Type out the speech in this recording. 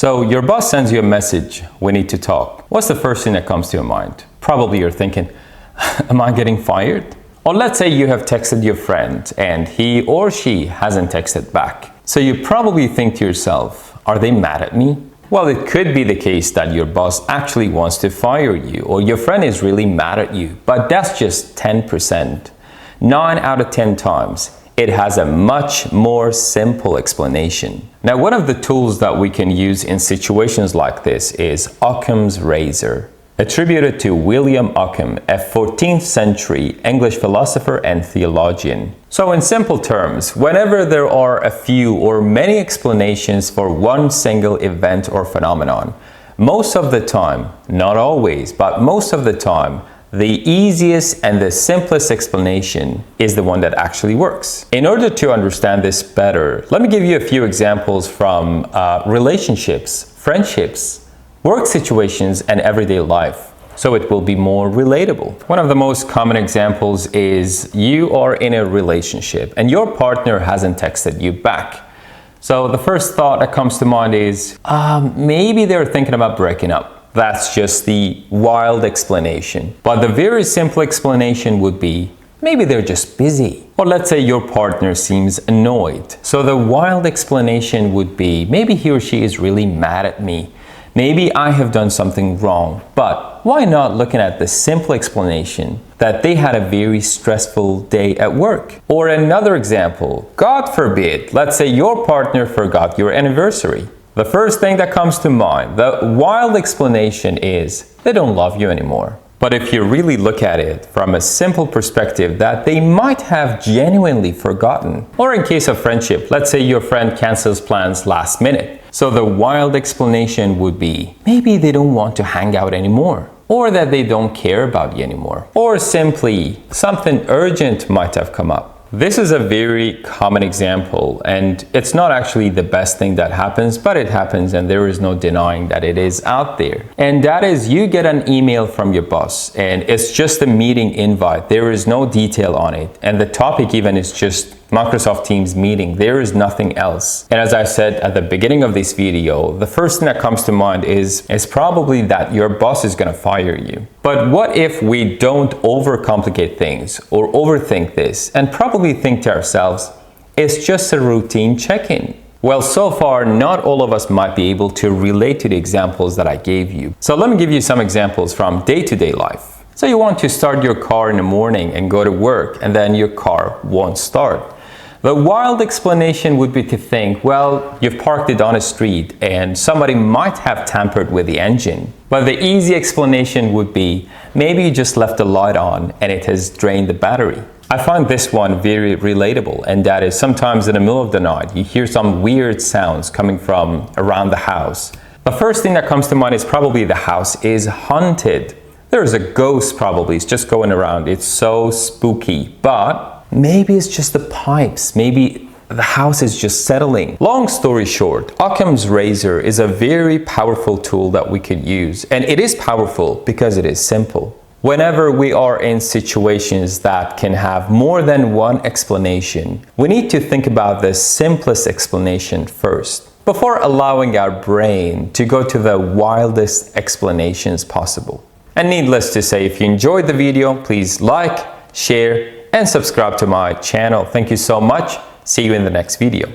So your boss sends you a message, we need to talk. What's the first thing that comes to your mind? Probably you're thinking, am I getting fired? Or let's say you have texted your friend and he or she hasn't texted back. So you probably think to yourself, are they mad at me? Well, it could be the case that your boss actually wants to fire you or your friend is really mad at you, but that's just 10%. 9 out of 10 times, it has a much more simple explanation. Now, one of the tools that we can use in situations like this is Occam's razor, attributed to William of Ockham, a 14th century English philosopher and theologian. So in simple terms, whenever there are a few or many explanations for one single event or phenomenon, most of the time, not always, but most of the time, the easiest and the simplest explanation is the one that actually works. In order to understand this better, let me give you a few examples from relationships, friendships, work situations, and everyday life, so it will be more relatable. One of the most common examples is you are in a relationship and your partner hasn't texted you back. So the first thought that comes to mind is, maybe they're thinking about breaking up. That's just the wild explanation. But the very simple explanation would be, maybe they're just busy. Or let's say your partner seems annoyed. So the wild explanation would be, maybe he or she is really mad at me. Maybe I have done something wrong, but why not looking at the simple explanation that they had a very stressful day at work? Or another example, God forbid, let's say your partner forgot your anniversary. The first thing that comes to mind, the wild explanation is they don't love you anymore. But if you really look at it from a simple perspective that they might have genuinely forgotten, or in case of friendship, let's say your friend cancels plans last minute. So the wild explanation would be, maybe they don't want to hang out anymore, or that they don't care about you anymore, or simply something urgent might have come up. This is a very common example, and it's not actually the best thing that happens, but it happens and there is no denying that it is out there. And that is, you get an email from your boss and it's just a meeting invite. There is no detail on it, and the topic even is just Microsoft Teams meeting. There is nothing else. And as I said at the beginning of this video, the first thing that comes to mind is probably that your boss is going to fire you. But what if we don't overcomplicate things or overthink this and probably think to ourselves, it's just a routine check-in? Well, so far, not all of us might be able to relate to the examples that I gave you. So let me give you some examples from day-to-day life. So you want to start your car in the morning and go to work, and then your car won't start. The wild explanation would be to think, well, you've parked it on a street and somebody might have tampered with the engine. But the easy explanation would be, maybe you just left the light on and it has drained the battery. I find this one very relatable, and that is sometimes in the middle of the night, you hear some weird sounds coming from around the house. The first thing that comes to mind is probably the house is haunted. There's a ghost probably, it's just going around. It's so spooky, but maybe it's just the pipes. Maybe the house is just settling. Long story short, Occam's razor is a very powerful tool that we could use. And it is powerful because it is simple. Whenever we are in situations that can have more than one explanation, we need to think about the simplest explanation first, before allowing our brain to go to the wildest explanations possible. And needless to say, if you enjoyed the video, please like, share, and subscribe to my channel. Thank you so much. See you in the next video.